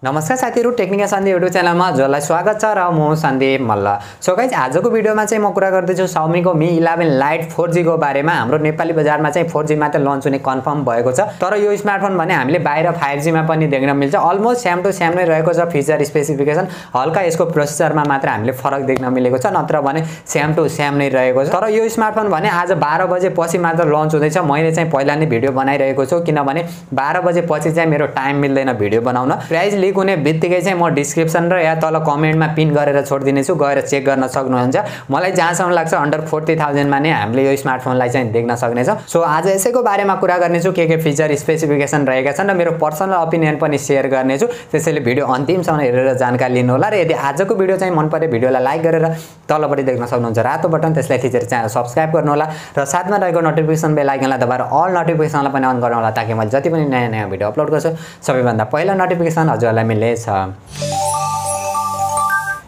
नमस्कार साथीहरु, technical Sandeep YouTube च्यानलमा हजुरलाई स्वागत छ र म सन्दीप मल्ल। सो गाइज, आजको भिडियोमा चाहिँ म कुरा गर्दै छु Xiaomi को Mi 11 Lite 4G को बारेमा। हाम्रो नेपाली बजारमा चाहिँ 4G मात्र लन्च हुने कन्फर्म भएको छ, तर यो स्मार्टफोन भने हामीले बाहिर 5G मा पनि देख्न मिल्छ। अलमोस्ट सेम टु सेम नै रहेको छ फिचर स्पेसिफिकेसन, हल्का यसको प्रोसेसरमा मात्र हामीले फरक देख्न मिलेको छ, नत्र भने सेम टु सेम नै रहेको छ। तर यो स्मार्टफोन भने आज 12 बजे पछि मात्र लन्च हुँदैछ। मैले चाहिँ पहिला नै भिडियो बनाइरहेको छु, किनभने 12 बजे पछि चाहिँ मेरो टाइम मिल्दैन भिडियो बनाउन। प्राइस लिक हुने बित्तिकै चाहिँ म डिस्क्रिप्सन र या तल कमेन्टमा पिन गरेर छोडिदिनेछु, गएर चेक गर्न सक्नुहुन्छ। मलाई जहाँसम्म लाग्छ अन्डर 40,000 मा नै हामीले यो स्मार्टफोनलाई चाहिँ देख्न सक्नेछ। सो आज यसैको बारेमा कुरा गर्नेछु, के फिचर स्पेसिफिकेसन रहेका छन् र मेरो पर्सनल ओपिनियन पनि शेयर गर्नेछु। त्यसैले भिडियो अन्तिमसम्म हेरेर जानकारी लिनु होला। र यदि आजको भिडियो चाहिँ मन परे भिडियोलाई लाइक गरेर तलपट्टि देख्न सक्नुहुन्छ रातो बटन, त्यसलाई थिचेर च्यानल सब्स्क्राइब गर्नु होला र साथमा रहेको नोटिफिकेसन बेल आइकनलाई दबाएर अल नोटिफिकेसनलाई पनि अन गर्नु होला, ताकि मैले जति पनि नयाँ भिडियो अपलोड गर्छु सबैभन्दा पहिला नोटिफिकेसन हजुरलाई मिल्नेछ।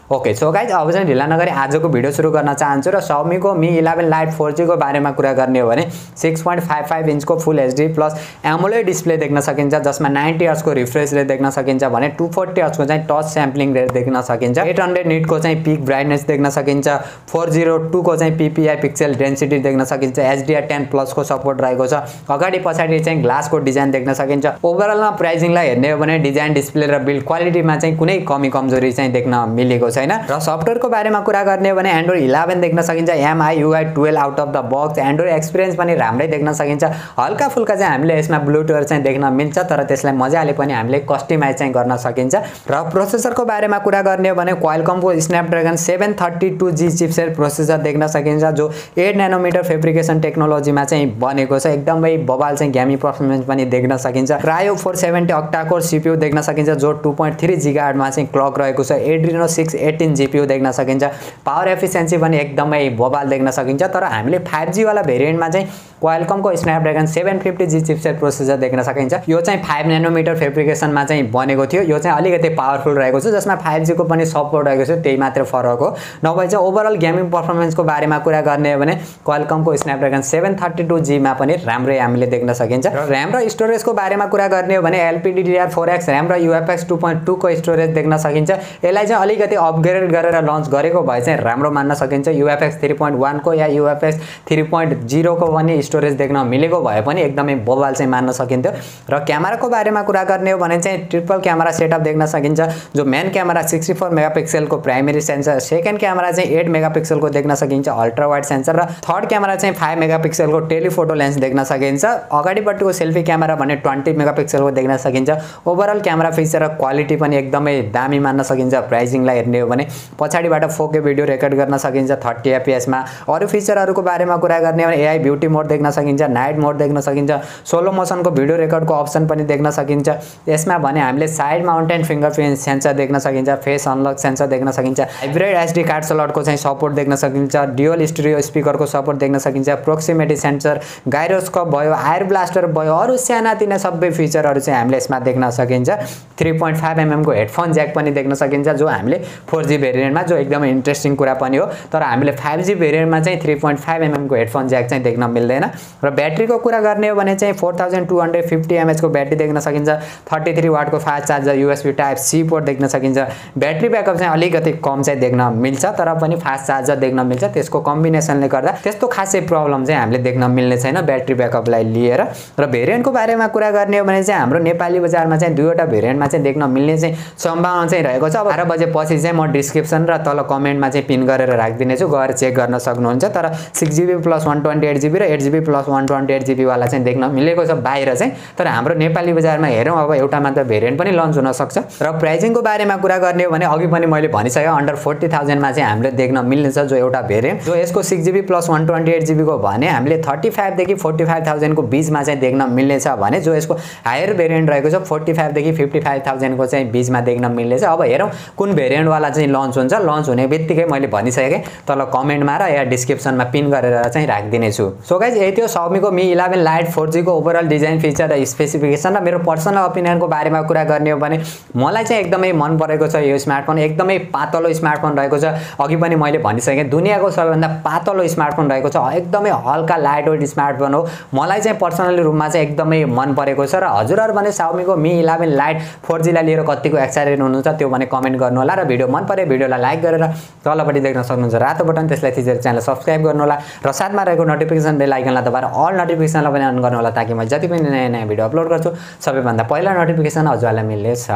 ओके, सो गाइज, अब चाहिँ ढिला नगरी आजको भिडियो सुरु गर्न चाहन्छु र Xiaomi को Mi 11 Lite 4G को बारेमा कुरा गर्ने हो भने 6.55 इन्चको फुल HD प्लस एमोलेड डिस्प्ले देख्न सकिन्छ, जसमा 90 हर्ट्ज को रिफ्रेश रेट देख्न सकिन्छ भने 240 हर्ट्ज को चाहिँ टच स्याम्पलिङ रेट देख्न सकिन्छ, 800 निट को चाहिँ पिक ब्राइटनेस देख्न सकिन्छ, 402 को चाहिँ PPI पिक्सेल डेन्सिटी देख्न सकिन्छ, HDR10 प्लस को सपोर्ट रहेको छ। अगाडि पछाडि चाहिँ ग्लास को डिजाइन देख्न सकिन्छ। ओभरअलमा प्राइसिङलाई हेर्ने हो भने डिजाइन, डिस्प्ले र बिल्ड क्वालिटीमा चाहिँ कुनै कमी कमजोरी चाहिँ देख्न मिलेको छैन। र सफ्टवेयरको बारेमा कुरा गर्ने हो भने एन्ड्रोइड 11 देख्न सकिन्छ, MIUI 12 out of the box, Android experience पनि राम्रै देख्न सकिन्छ। हल्का फुल्का चाहिँ हामीले यसमा ब्लुटुथ चाहिँ देख्न मिल्छ, तर त्यसलाई मजाले पनि हामीले कस्टमाइज चाहिँ गर्न सकिन्छ। र प्रोसेसरको बारेमा कुरा गर्ने हो भने क्वालकमको स्न्यापड्रागन 732G चिपसेट प्रोसेसर देख्न सकिन्छ, जो 8 नैनोमिटर फेब्रिकेसन टेक्नोलोजीमा चाहिँ बनेको छ। एकदमै बबाल चाहिँ ग्यामी पर्फर्मेन्स पनि देख्न सकिन्छ। क्रायो 470 अक्टा कोर CPU देख्न सकिन्छ, जो 2.3 GHz मा चाहिँ क्लक रहेको छ। एड्रिनो 618 GPU देख्न सकिन्छ। पावर एफिसिएन्सी पनि एकदमै बबाल देख्न सकिन्छ। तर हामीले 5G वाला भेरिएन्टमा चाहिँ क्वालकमको स्न्यापड्रागन 750G चिपसेट प्रोसेसर देख्न सकिन्छ। यो चाहिँ 5 नैनोमिटर फेब्रिकेसनमा चाहिँ बनेको थियो। यो चाहिँ अलिकति पावरफुल रहेको छ, जसमा 5G को पनि सपोर्ट रहेको छ, त्यही मात्र फरक हो। नभए चाहिँ ओभरअल गेमिङ पर्फर्मेन्सको बारेमा कुरा गर्ने हो भने क्वालकमको स्न्यापड्रागन 732G मा पनि राम्रै हामीले देख्न सकिन्छ। र र्याम र स्टोरेजको बारेमा कुरा गर्ने हो भने LPDDR4X र्याम र UFS 2.2 को स्टोरेज देख्न सकिन्छ। यसलाई चाहिँ अलिकति अपग्रेड गरेर लन्च गरेको भए चाहिँ राम्रो मान्न सकिन्छ। UFS 3.1 को या UFS 3.0 को पनि स्टोरेज देख्न मिलेको भए पनि एकदमै बबाल चाहिँ मान्न सकिन्थ्यो। र क्यामेराको बारेमा कुरा गर्ने हो भने चाहिँ ट्रिपल क्यामेरा सेटअप देख्न सकिन्छ, जो मेन क्यामेरा 64 मेगापिक्सलको प्राइमेरी सेन्सर, सेकेन्ड क्यामेरा चाहिँ 8 मेगापिक्सलको देख्न सकिन्छ अल्ट्रा वाइड सेन्सर, र थर्ड क्यामेरा चाहिँ 5 मेगापिक्सलको टेलिफोटो लेन्स देख्न सकिन्छ। अगाडिपट्टिको सेल्फी क्यामेरा भने 20 मेगापिक्सलको देख्न सकिन्छ। ओभरअल क्यामेरा फिचर र क्वालिटी पनि एकदमै दामी मान्न सकिन्छ। प्राइसिङलाई हेर्ने हो भने पछाडिबाट 4K भिडियो रेकर्ड गर्न सकिन्छ 30 FPS मा। अरु फिचरहरुको बारेमा कुरा गर्ने हो भने AI ब्युटी मोड देख्न सकिन्छ, नाइट मोड देख्न सकिन्छ, स्लो मोसनको भिडियो रेकर्डको अप्सन पनि देख्न सकिन्छ। यसमा भने हामीले साइड माउन्टेन फिंगरप्रिन्ट सेन्सर देख्न सकिन्छ, फेस अनलक सेन्सर देख्न सकिन्छ, हाइब्रिड SD कार्ड स्लटको चाहिँ सपोर्ट देख्न सकिन्छ, ड्युअल स्टिरियो स्पिकरको सपोर्ट देख्न सकिन्छ, प्रोक्सिमिटी सेन्सर, गाइरोस्कोप भयो, एयर ब्लास्टर भयो, अरु सानातिना सबै फिचरहरु चाहिँ हामीले यसमा देख्न सकिन्छ। 3.5 mm को हेडफोन ज्याक पनि देख्न सकिन्छ, जो हामीले 4G भेरिएन्टमा, जो एकदमै इन्ट्रेस्टिङ कुरा पनि हो। तर हामीले 5G भेरिएन्टमा चाहिँ 3.5 mm को हेडफोन ज्याक चाहिँ देख्न मिल्दैन। र ब्याट्रीको कुरा गर्ने हो भने चाहिँ 4250 mAh को ब्याट्री देख्न सकिन्छ, 33 वाट को fast charger, USB type C port देख्न सकिन्छ। ब्याट्री ब्याकअप चाहिँ अलिकति कम चाहिँ देख्न मिल्छ, तर पनि फास्ट चार्जर देख्न मिल्छ। त्यसको कम्बिनेसनले गर्दा त्यस्तो खासै प्रब्लम चाहिँ हामीले देख्न मिल्ने छैन ब्याट्री ब्याकअपलाई लिएर। र भेरिएन्टको बारेमा कुरा गर्ने हो भने चाहिँ हाम्रो नेपाली बजारमा चाहिँ दुईवटा भेरिएन्टमा चाहिँ देख्न मिल्ने चाहिँ सम्भावना चाहिँ रहेको छ। अब 12 बजे पछि चाहिँ म डिस्क्रिप्सन र तल कमेन्टमा चाहिँ पिन गरेर राखिदिनेछु, गएर चेक गर्न सक्नुहुन्छ। तर 6GB प्लस 128GB र 8GB प्लस 128GB वाला चाहिँ देख्न मिलेको छ बाहिर चाहिँ। तर हाम्रो नेपाली बजारमा हेरौँ, अब एउटा मात्र भेरिएन्ट पनि लन्च हुन सक्छ। र प्राइसिङको बारेमा कुरा गर्ने हो भने अघि पनि मैले भनिसके अन्डर 40,000 मा चाहिँ हामीले देख्न मिल्ने छ, जो एउटा भेरिएन्ट, जो यसको 6GB प्लस 128GB को भने हामीले 35 देखि 45,000 को बीचमा चाहिँ देख्न मिल्ने छ भने, जो यसको हायर भेरिएन्ट रहेको छ 45 देखि 55,000 को चाहिँ बीचमा देख्न मिल्ने छ। अब हेरौँ कुन भेरिएन्ट वाला चाहिँ लन्च हुन्छ। लन्च हुने बित्तिकै मैले भनिसके तल कमेन्टमा र या डिस्क्रिप्सनमा पिन गरेर चाहिँ राखिदिनेछु। सो गाइज, यही थियो Xiaomi को Mi 11 Lite 4G को ओभरअल डिजाइन फिचर र स्पेसिफिकेसन र मेरो पर्सनल ओपिनियनको बारेमा कुरा गर्ने हो भने मलाई चाहिँ एकदमै मन परेको छ यो स्मार्टफोन। एकदमै पातलो स्मार्टफोन रहेको छ। अघि पनि मैले भनिसकेँ दुनियाको सबैभन्दा पातलो स्मार्टफोन रहेको छ। एकदमै हल्का लाइट वेट स्मार्टफोन हो। मलाई चाहिँ पर्सनली रूपमा चाहिँ एकदमै मन परेको छ र हजुरहरु भने Xiaomi को Mi 11 Lite 4G लाई लिएर कतिको एक्साइटेड हुनुहुन्छ त्यो भने कमेन्ट गर्नु होला र भिडियो मन परे भिडियोलाई लाइक गरेर तलपट्टि देख्न सक्नुहुन्छ रातो बटन त्यसलाई थिचेर च्यानल सब्स्क्राइब गर्नु होला र साथमा रहेको नोटिफिकेसन बेल आइकनलाई दबाएर अल नोटिफिकेसनलाई पनि अन गर्नु होला ताकि म जति पनि नयाँ भिडियो अपलोड गर्छु सबैभन्दा पहिला नोटिफिकेसन हजुरलाई मिल्नेछ।